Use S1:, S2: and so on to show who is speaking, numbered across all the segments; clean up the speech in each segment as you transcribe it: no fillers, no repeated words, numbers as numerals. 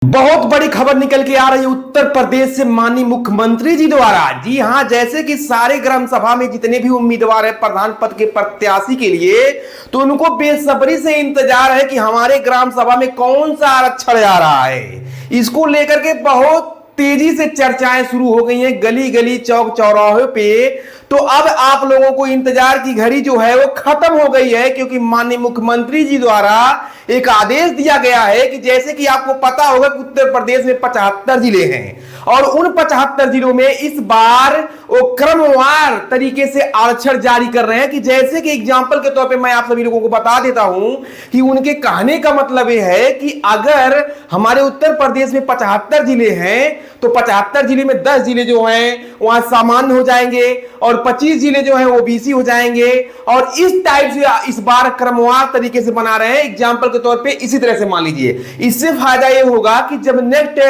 S1: बहुत बड़ी खबर निकल के आ रही है उत्तर प्रदेश से माननीय मुख्यमंत्री जी द्वारा। जी हां, जैसे कि सारे ग्राम सभा में जितने भी उम्मीदवार हैं प्रधान पद के प्रत्याशी के लिए, तो उनको बेसब्री से इंतजार है कि हमारे ग्राम सभा में कौन सा आरक्षण आ रहा है। इसको लेकर के बहुत तेजी से चर्चाएं शुरू हो गई हैं गली गली चौक चौराहे पे। तो अब आप लोगों को इंतजार की घड़ी जो है वो खत्म हो गई है, क्योंकि माननीय मुख्यमंत्री जी द्वारा एक आदेश दिया गया है कि जैसे कि आपको पता होगा कि उत्तर प्रदेश में 75 जिले हैं और उन 75 जिलों में इस बार वो क्रमवार तरीके से आरक्षण जारी कर रहे हैं। कि जैसे कि एग्जांपल के तौर पे मैं आप सभी लोगों को बता देता हूं कि उनके कहने का मतलब यह है कि अगर हमारे उत्तर प्रदेश में 75 जिले हैं तो 75 जिले में 10 जिले जो हैं वहां सामान्य हो जाएंगे और 25 जिले जो हैं ओबीसी हो जाएंगे। और इस टाइप से इस बार क्रमवार तरीके से बना रहे हैं। एग्जांपल के तौर पे इसी तरह से मान लीजिए, इससे फायदा ये होगा कि जब नेक्स्ट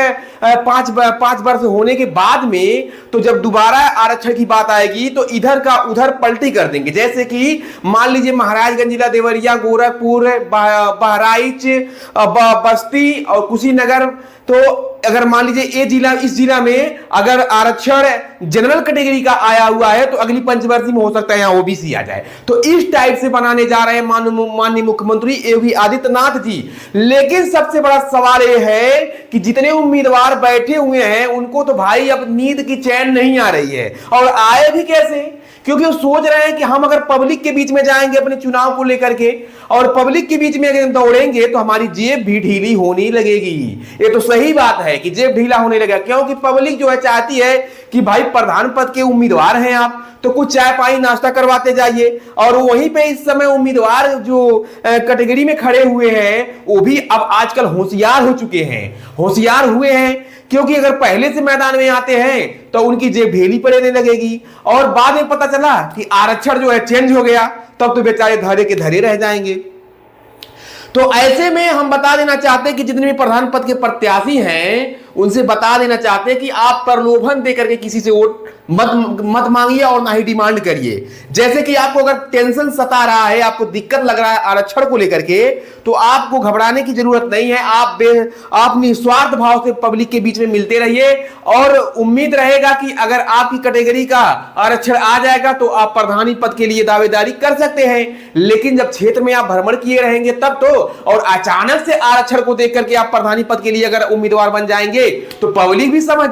S1: 5 वर्ष होने के बाद में तो जब दोबारा आरक्षण की बात आएगी तो इधर का उधर पलटी कर देंगे। जैसे कि मान लीजिए महाराजगंज जिला, देवरिया, गोरखपुर, बहराइच, बस्ती और कुशीनगर, तो अगर मान लीजिए इस जिला में अगर आरक्षण जनरल कैटेगरी का आया हुआ है तो अगली पंचवर्षीय में हो सकता है यहां ओबीसी आ जाए। तो इस टाइप से बनाने जा रहे हैं माननीय मुख्यमंत्री योगी आदित्यनाथ जी। लेकिन सबसे बड़ा सवाल यह है कि जितने उम्मीदवार बैठे हुए हैं उनको तो भाई अब नींद की चैन नहीं आ रही है। और आए भी कैसे? क्योंकि वो सोच रहे हैं कि हम अगर पब्लिक के बीच में जाएंगे अपने चुनाव को लेकर के और पब्लिक के बीच में अगर दौड़ेंगे तो हमारी जेब भी ढीली होने लगेगी। ये तो सही बात है कि जेब ढीला होने लगेगा, क्योंकि पब्लिक जो है चाहती है कि भाई प्रधान पद के उम्मीदवार हैं आप तो कुछ चाय पानी नाश्ता करवाते जाइए। और वहीं पे इस समय उम्मीदवार जो कैटेगरी में खड़े हुए हैं वो भी अब आजकल होशियार हो चुके हैं, होशियार हुए हैं, क्योंकि अगर पहले से मैदान में आते हैं तो उनकी जेब ढीली पड़ने लगेगी और बाद में पता चला कि आरक्षण जो है चेंज हो गया, तब तो बेचारे धरे के धरे रह जाएंगे। तो ऐसे में हम बता देना चाहते हैं कि जितने भी प्रधान पद के प्रत्याशी हैं उनसे बता देना चाहते हैं कि आप प्रलोभन देकर के किसी से वोट मत मांगिए और ना ही डिमांड करिए। जैसे कि आपको अगर टेंशन सता रहा है, आपको दिक्कत लग रहा है आरक्षण को लेकर के, तो आपको घबराने की जरूरत नहीं है। आप निस्वार्थ भाव से पब्लिक के बीच में मिलते रहिए और उम्मीद रहेगा कि अगर आपकी कैटेगरी का आरक्षण आ जाएगा तो आप प्रधानी पद के लिए दावेदारी कर सकते हैं। लेकिन जब क्षेत्र में आप भ्रमण किए रहेंगे तब तो, और अचानक से आरक्षण को देख करके आप प्रधानी पद के लिए अगर उम्मीदवार बन जाएंगे तो पब्लिक भी समझ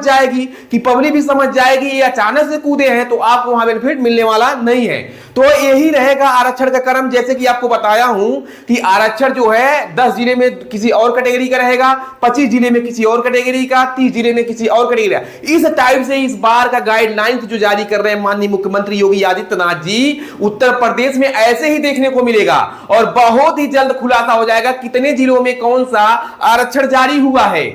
S1: जाएगी ये अचानक से कूदे हैं तो आपको वहां बेनिफिट मिलने वाला नहीं है। तो यही रहेगा आरक्षण का क्रम। जैसे कि आपको बताया हूं कि आरक्षण जो है 10 जिले में किसी और कैटेगरी का रहेगा, 25 जिले में किसी और कैटेगरी का, 30 जिले में किसी और कैटेगरी का। इस टाइप से इस बार का गाइडलाइंस जो जारी कर रहे हैं माननीय मुख्यमंत्री योगी आदित्यनाथ जी, उत्तर प्रदेश में ऐसे ही देखने को मिलेगा और बहुत ही जल्द खुलासा हो जाएगा कितने जिलों में कौन सा आरक्षण जारी हुआ है।